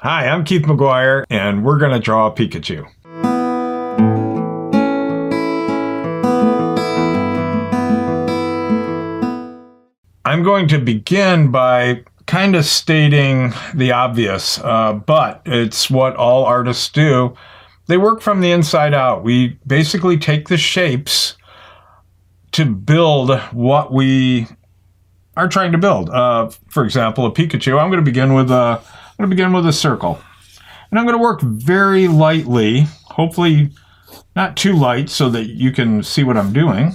Hi, I'm Keith McGuire, and we're going to draw a Pikachu. I'm going to begin by kind of stating the obvious, but it's what all artists do. They work from the inside out. We basically take the shapes to build what we are trying to build. For example, a Pikachu. I'm going to begin with a circle, and I'm going to work very lightly. Hopefully, not too light, so that you can see what I'm doing.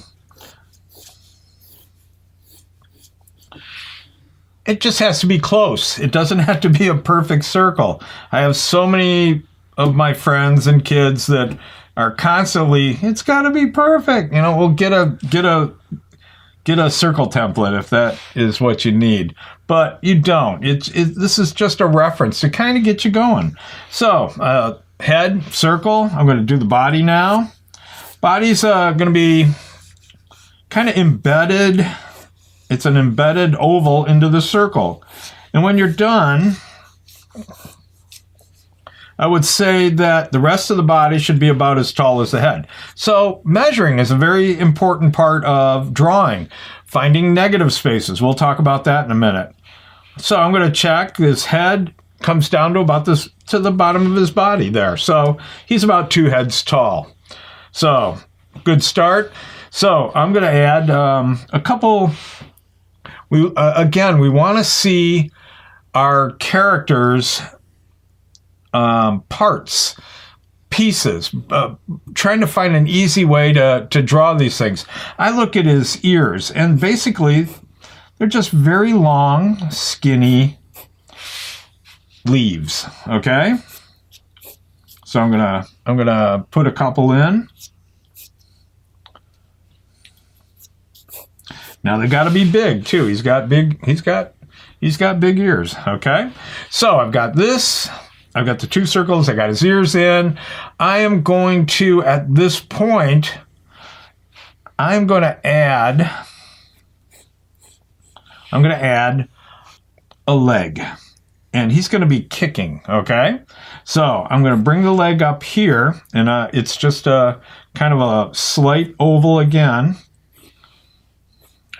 It just has to be close. It doesn't have to be a perfect circle. I have so many of my friends and kids that are constantly, it's got to be perfect. You know, we'll get a circle template if that is what you need, but you don't. This is just a reference to kind of get you going. So head, circle. I'm going to do the body now. Body's going to be kind of embedded. It's an embedded oval into the circle. And when you're done, I would say that the rest of the body should be about as tall as the head. So measuring is a very important part of drawing. Finding negative spaces. We'll talk about that in a minute. So I'm going to check. His head comes down to about this, to the bottom of his body there. So he's about 2 heads tall. So good start. So I'm going to add a couple. Again, we want to see our characters' parts, pieces, trying to find an easy way to draw these things. I look at his ears, and basically they're just very long, skinny leaves, okay? So I'm gonna put a couple in. Now they got to be big too. He's got big ears, okay? So I've got this. I've got the 2 circles. I got his ears in. I am going to, at this point, I'm going to add a leg. And he's going to be kicking, okay? So I'm going to bring the leg up here, and it's just a kind of a slight oval again.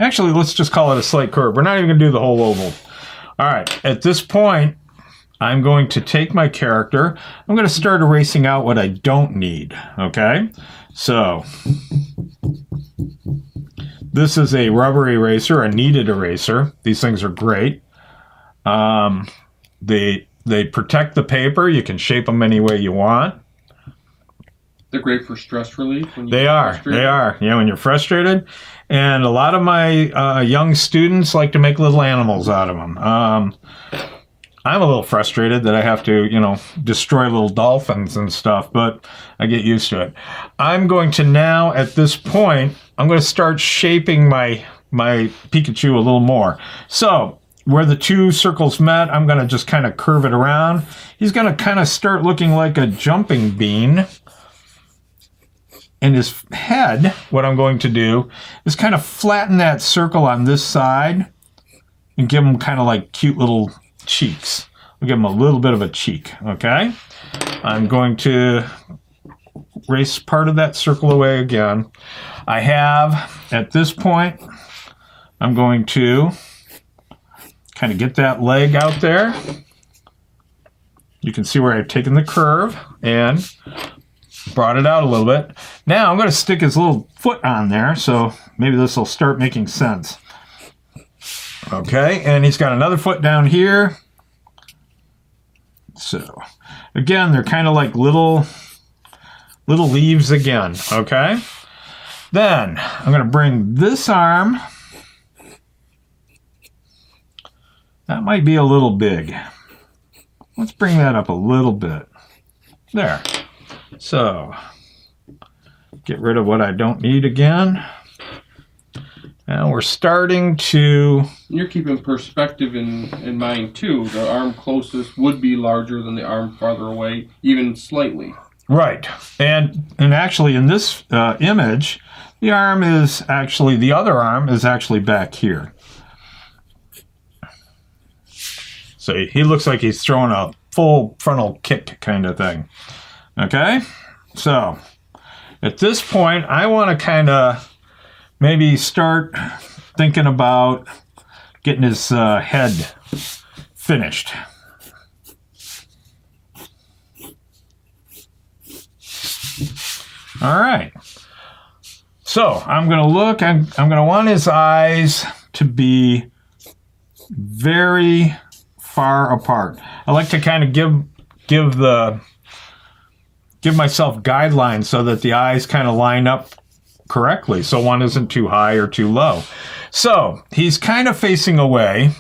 Actually, let's just call it a slight curve. We're not even going to do the whole oval. All right, at this point, I'm going to take my character. I'm going to start erasing out what I don't need, okay? So this is a rubber eraser, a kneaded eraser. These things are great. They protect the paper. You can shape them any way you want. They're great for stress relief. When They are. Yeah, when you're frustrated. And a lot of my young students like to make little animals out of them. I'm a little frustrated that I have to, destroy little dolphins and stuff, but I get used to it. I'm going to now, at this point, I'm going to start shaping my Pikachu a little more. So where the 2 circles met, I'm going to just kind of curve it around. He's going to kind of start looking like a jumping bean. And his head, what I'm going to do is kind of flatten that circle on this side and give him kind of like cute little cheeks. I'll give him a little bit of a cheek, okay? I'm going to erase part of that circle away again. I have, at this point, I'm going to kind of get that leg out there. You can see where I've taken the curve and brought it out a little bit. Now I'm going to stick his little foot on there, so maybe this will start making sense. Okay, and he's got another foot down here. So again, they're kind of like little leaves again, okay? Then I'm going to bring this arm. That might be a little big. Let's bring that up a little bit. There. So get rid of what I don't need again. Now we're starting to... You're keeping perspective in mind too. The arm closest would be larger than the arm farther away, even slightly. Right. And actually in this image, the other arm is actually back here. So he looks like he's throwing full frontal kick kind of thing. Okay? So, at this point, I want to kind of maybe start thinking about getting his head finished. All right. So I'm going to look, I'm going to want his eyes to be very far apart. I like to kind of give myself guidelines so that the eyes kind of line up correctly, so one isn't too high or too low. So he's kind of facing away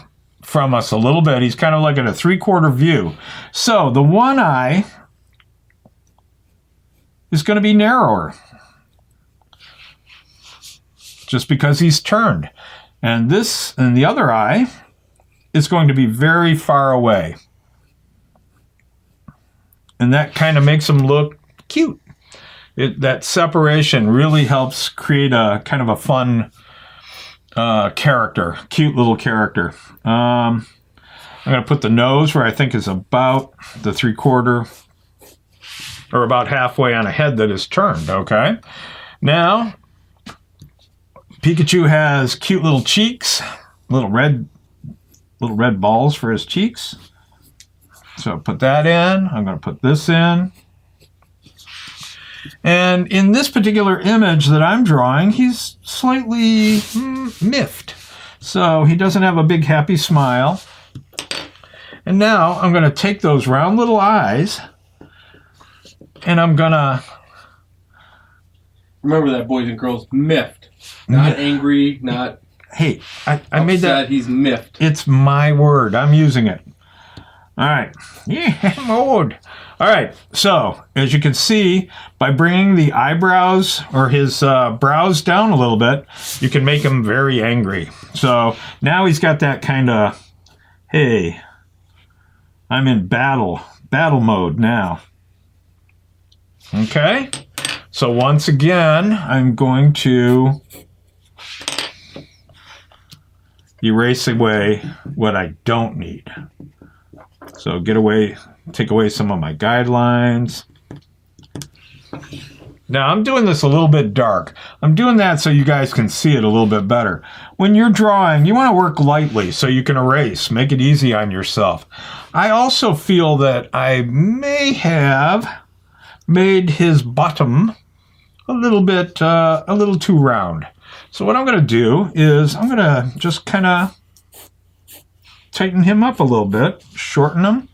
from us a little bit. He's kind of like at a 3/4 view. So the one eye is going to be narrower just because he's turned. And the other eye is going to be very far away. And that kind of makes him look cute. That separation really helps create a kind of a fun character, cute little character. I'm going to put the nose where I think is about the 3/4 or about halfway on a head that is turned, okay? Now, Pikachu has cute little cheeks, little red balls for his cheeks. So put that in. I'm going to put this in. And in this particular image that I'm drawing, he's slightly miffed. So he doesn't have a big happy smile. And now I'm going to take those round little eyes and I'm going to... Remember that, boys and girls, miffed. Not angry, not... Hey, I made that... He's miffed. It's my word. I'm using it. All right. Yeah, I'm old. All right. So, as you can see, by bringing the eyebrows or his brows down a little bit, you can make him very angry. So, now he's got that kind of, hey, I'm in battle mode now. Okay. So, once again, I'm going to erase away what I don't need. So take away some of my guidelines. Now I'm doing this a little bit dark. I'm doing that so you guys can see it a little bit better. When you're drawing, you want to work lightly so you can erase, make it easy on yourself. I also feel that I may have made his bottom a little too round. So what I'm going to do is I'm going to just kind of tighten him up a little bit, shorten him.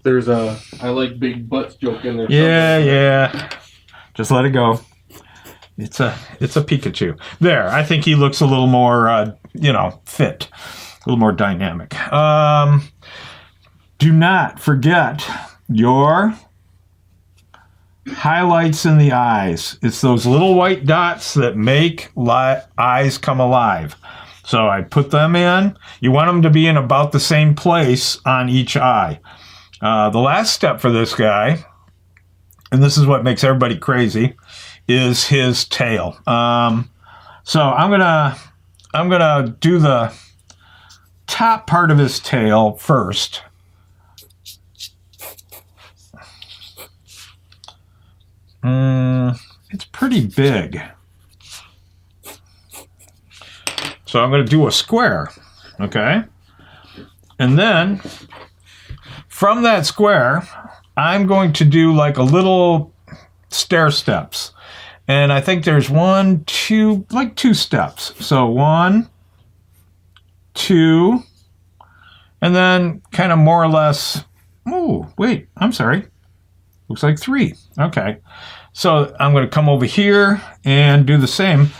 There's a I like big butts joke in there. Yeah. Just let it go. It's a Pikachu. There, I think he looks a little more, fit, a little more dynamic. Do not forget your highlights in the eyes. It's those little white dots that make eyes come alive. So I put them in. You want them to be in about the same place on each eye. The last step for this guy, and this is what makes everybody crazy, is his tail. So I'm gonna do the top part of his tail first. It's pretty big. So I'm going to do a square, okay? And then from that square, I'm going to do like a little stair steps. And I think there's two steps. So 1, 2, and then kind of more or less, I'm sorry. Looks like 3. Okay. So I'm going to come over here and do the same.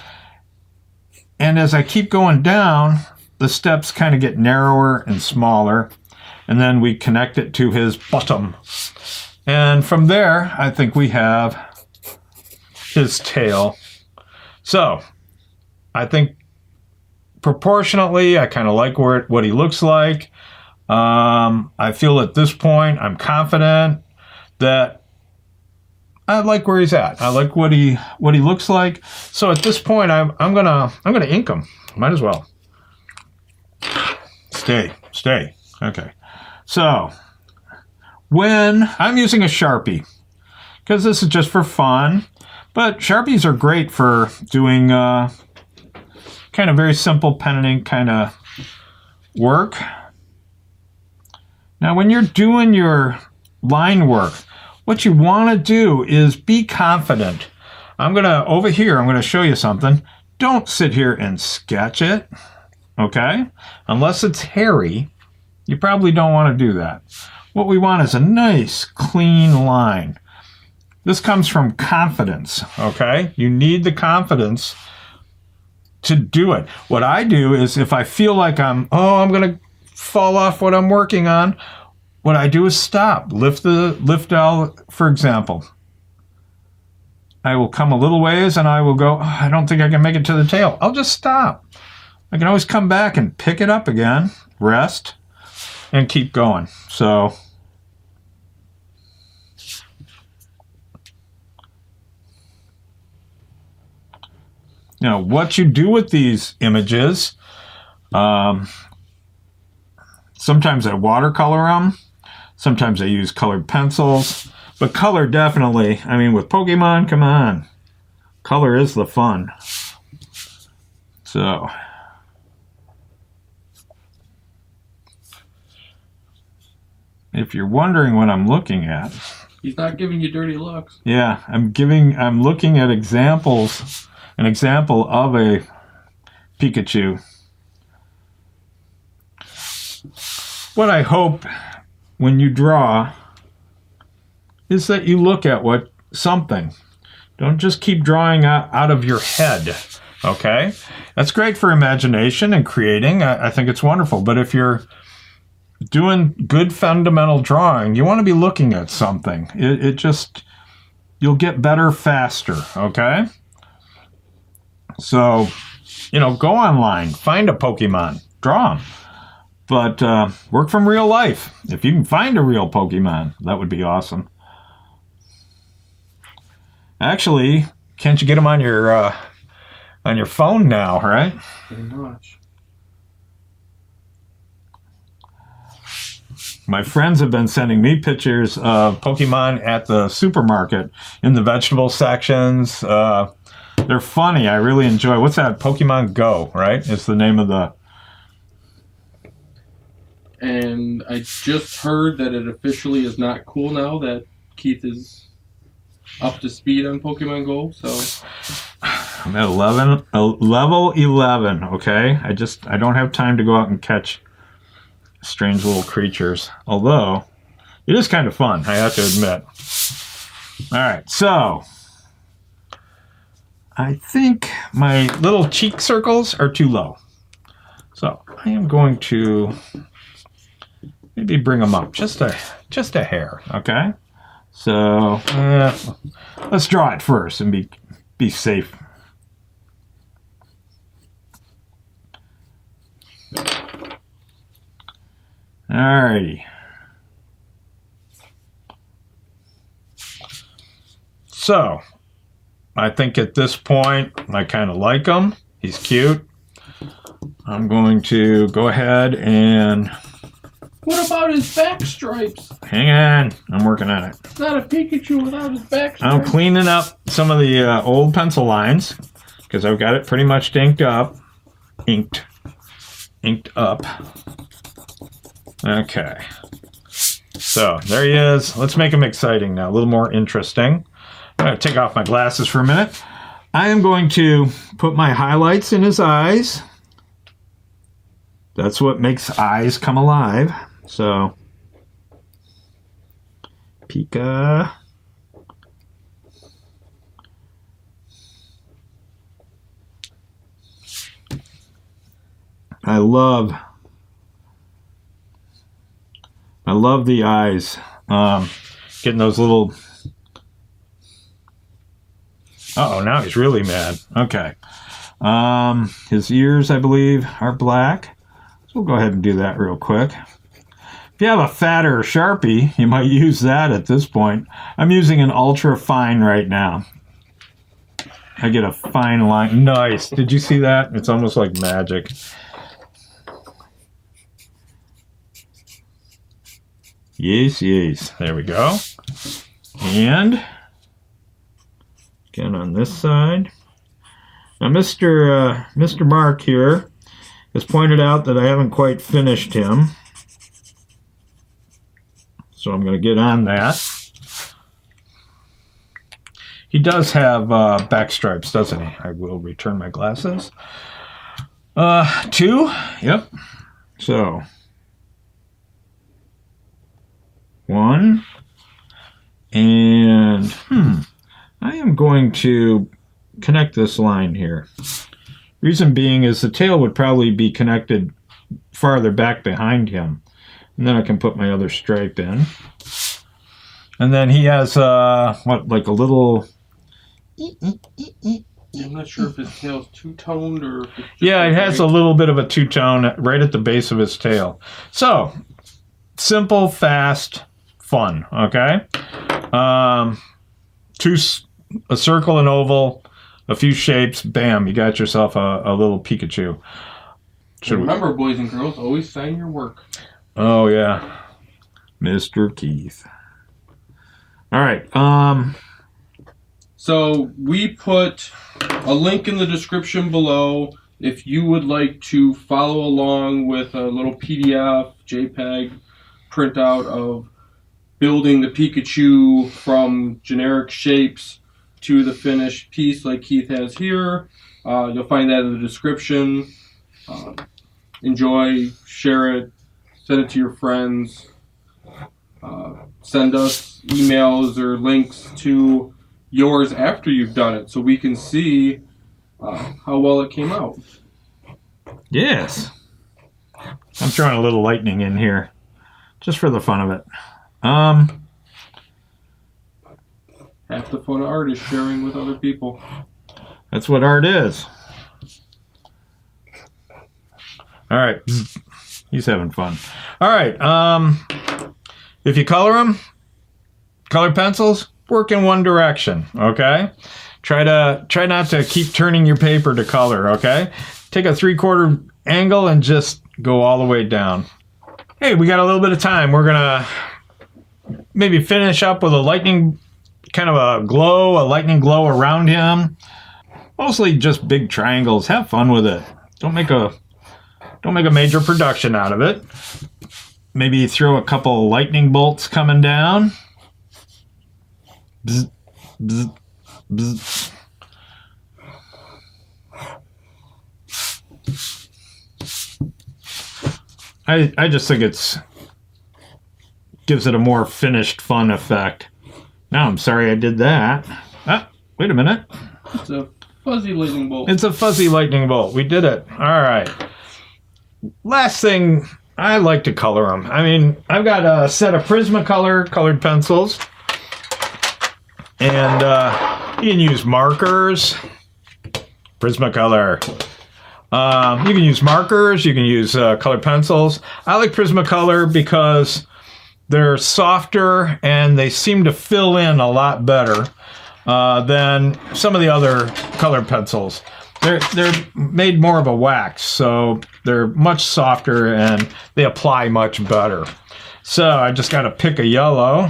And as I keep going down, the steps kind of get narrower and smaller. And then we connect it to his bottom. And from there, I think we have his tail. So I think proportionately, I kind of like what he looks like. I feel at this point, I'm confident that I like where he's at. I like what he looks like. So at this point, I'm gonna ink him. Might as well. Stay. Okay. So, when I'm using a Sharpie, because this is just for fun, but Sharpies are great for doing kind of very simple pen and ink kind of work. Now, when you're doing your line work, what you want to do is be confident. Over here, I'm going to show you something. Don't sit here and sketch it, okay? Unless it's hairy, you probably don't want to do that. What we want is a nice, clean line. This comes from confidence, okay? You need the confidence to do it. What I do is if I feel like I'm going to fall off what I'm working on, what I do is stop. Lift out, for example. I will come a little ways and I will go, I don't think I can make it to the tail. I'll just stop. I can always come back and pick it up again, rest, and keep going. So, you know, what you do with these images, sometimes I watercolor them, sometimes I use colored pencils, but color definitely, I mean, with Pokemon, come on, color is the fun. So, if you're wondering what I'm looking at, he's not giving you dirty looks. Yeah, I'm looking at examples. An example of a Pikachu. What I hope when you draw is that you look at something. Don't just keep drawing out of your head, okay? That's great for imagination and creating. I think it's wonderful. But if you're doing good fundamental drawing, you want to be looking at something. You'll get better faster, okay? So, you know, go online, find a Pokemon, draw them. But work from real life. If you can find a real Pokemon, that would be awesome. Actually, can't you get them on your phone now, right? Pretty much. My friends have been sending me pictures of Pokemon at the supermarket in the vegetable sections. They're funny. I really enjoy. What's that? Pokemon Go, right? It's the name of the... And I just heard that it officially is not cool now that Keith is up to speed on Pokemon Go. So I'm at level 11, okay? I don't have time to go out and catch strange little creatures. Although, it is kind of fun, I have to admit. All right, so... I think my little cheek circles are too low. So I am going to maybe bring them up just a hair, okay? So let's draw it first and be safe. Alrighty. So I think at this point, I kind of like him. He's cute. I'm going to go ahead and... What about his back stripes? Hang on. I'm working on it. It's not a Pikachu without his back stripes. I'm cleaning up some of the old pencil lines because I've got it pretty much inked up. Okay. So, there he is. Let's make him exciting now. A little more interesting. I'm going to take off my glasses for a minute. I am going to put my highlights in his eyes. That's what makes eyes come alive. So, Pika. I love the eyes. Getting those little... Uh-oh, now he's really mad. Okay. His ears, I believe, are black. So we'll go ahead and do that real quick. If you have a fatter Sharpie, you might use that at this point. I'm using an ultra fine right now. I get a fine line. Nice. Did you see that? It's almost like magic. Yes, yes. There we go. And again on this side. Now, Mr. Mark here has pointed out that I haven't quite finished him. So I'm going to get on that. He does have back stripes, doesn't he? I will return my glasses. 2. Yep. So 1. And I am going to connect this line here. Reason being is the tail would probably be connected farther back behind him. And then I can put my other stripe in. And then he has, like a little... I'm not sure if his tail's two-toned or... If it's yeah, it has a little bit of a two-tone right at the base of his tail. So, simple, fast, fun, okay? A circle, an oval, a few shapes, bam, you got yourself a little Pikachu. Remember, boys and girls, always sign your work. Oh, yeah. Mr. Keith. All right. So we put a link in the description below if you would like to follow along with a little PDF, JPEG printout of building the Pikachu from generic shapes to the finished piece like Keith has here. You'll find that in the description. Enjoy, share it, send it to your friends. Send us emails or links to yours after you've done it so we can see how well it came out. Yes. I'm throwing a little lightning in here just for the fun of it. Half the fun of art is sharing with other people. That's what art is. All right. He's having fun. All right. If you color them, color pencils, work in one direction, okay? Try not to keep turning your paper to color, okay? Take a 3/4 angle and just go all the way down. Hey, we got a little bit of time. We're gonna maybe finish up with a lightning glow around him. Mostly just big triangles. Have fun with it. Don't make a major production out of it. Maybe throw a couple lightning bolts coming down. Bzz, bzz, bzz. I just think gives it a more finished, fun effect. Now I'm sorry I did that. Ah, wait a minute. It's a fuzzy lightning bolt. It's a fuzzy lightning bolt. We did it. All right. Last thing, I like to color them. I mean, I've got a set of Prismacolor colored pencils. And you can use markers. Prismacolor. You can use markers. You can use colored pencils. I like Prismacolor because they're softer and they seem to fill in a lot better than some of the other colored pencils. They're made more of a wax, so they're much softer and they apply much better. So I just got to pick a yellow.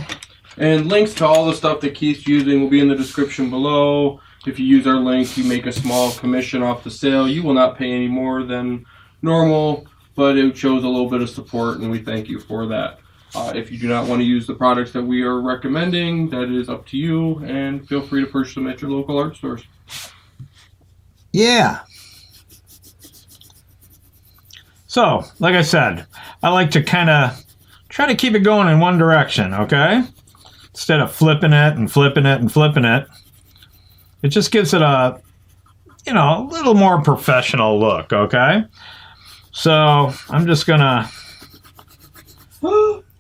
And links to all the stuff that Keith's using will be in the description below. If you use our link, you make a small commission off the sale. You will not pay any more than normal, but it shows a little bit of support, and we thank you for that. If you do not want to use the products that we are recommending, that is up to you, and feel free to purchase them at your local art stores. Yeah. So, like I said, I like to kind of try to keep it going in one direction, okay? Instead of flipping it and flipping it and flipping it. It just gives it a little more professional look, okay? So, I'm just gonna...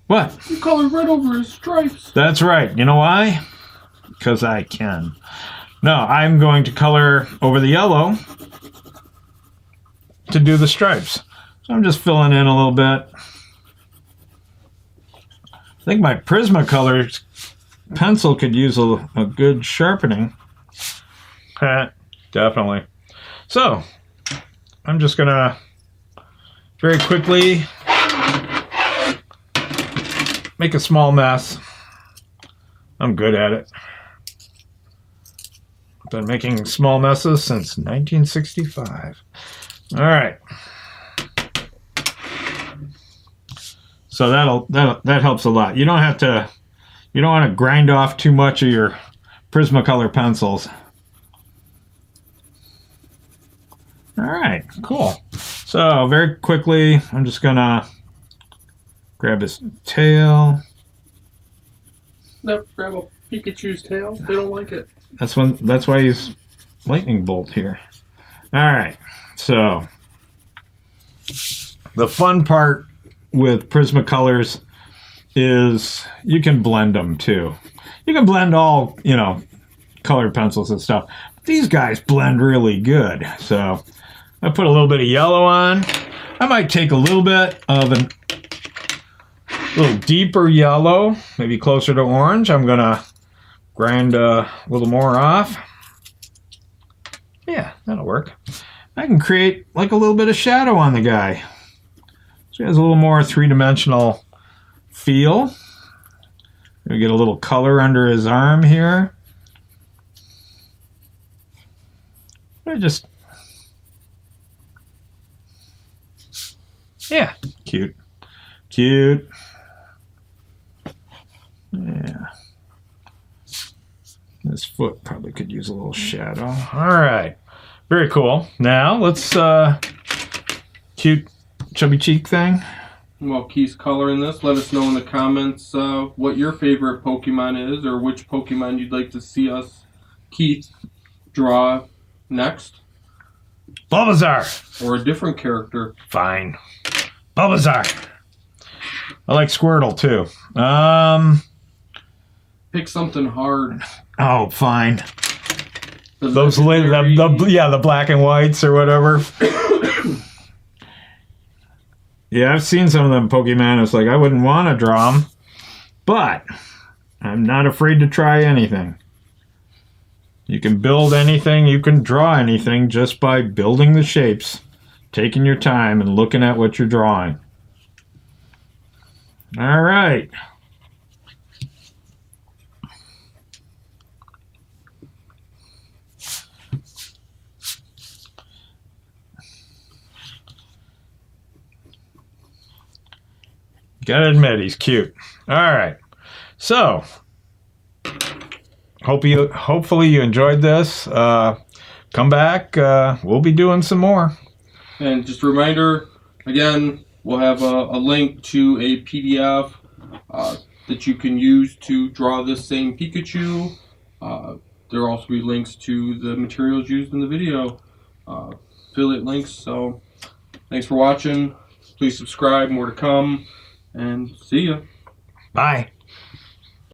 What? You colored red over his stripes. That's right. You know why? Because I can. No, I'm going to color over the yellow to do the stripes. So I'm just filling in a little bit. I think my Prismacolor pencil could use a good sharpening. Definitely. So, I'm just going to very quickly make a small mess. I'm good at it. Been making small messes since 1965. All right. So that helps a lot. You don't want to grind off too much of your Prismacolor pencils. All right, cool. So very quickly, I'm just gonna grab his tail. Nope, grab a Pikachu's tail. They don't like it. That's why he's lightning bolt here. All right, so the fun part with Prismacolors is you can blend them too. You can blend all, colored pencils and stuff. These guys blend really good. So I put a little bit of yellow on. I might take a little bit of a little deeper yellow, maybe closer to orange. I'm gonna grind a little more off. Yeah, that'll work. I can create like a little bit of shadow on the guy. So he has a little more three-dimensional feel. We get a little color under his arm here. Yeah, cute. Cute. Yeah. This foot probably could use a little shadow. All right. Very cool. Now let's cute chubby cheek thing. While Keith's coloring this, let us know in the comments what your favorite Pokemon is, or which Pokemon you'd like to see us, Keith, draw next. Bulbasaur. Or a different character. Fine. Bulbasaur. I like Squirtle too. Pick something hard. Oh, fine. The the black and whites or whatever. Yeah, I've seen some of them Pokemon. It's like I wouldn't want to draw them, but I'm not afraid to try anything. You can build anything, you can draw anything just by building the shapes, taking your time and looking at what you're drawing. All right. Gotta admit, he's cute. All right. So, hopefully you enjoyed this. Come back. We'll be doing some more. And just a reminder, again, we'll have a link to a PDF that you can use to draw this same Pikachu. There will also be links to the materials used in the video, affiliate links. So, thanks for watching. Please subscribe. More to come. And see ya. Bye.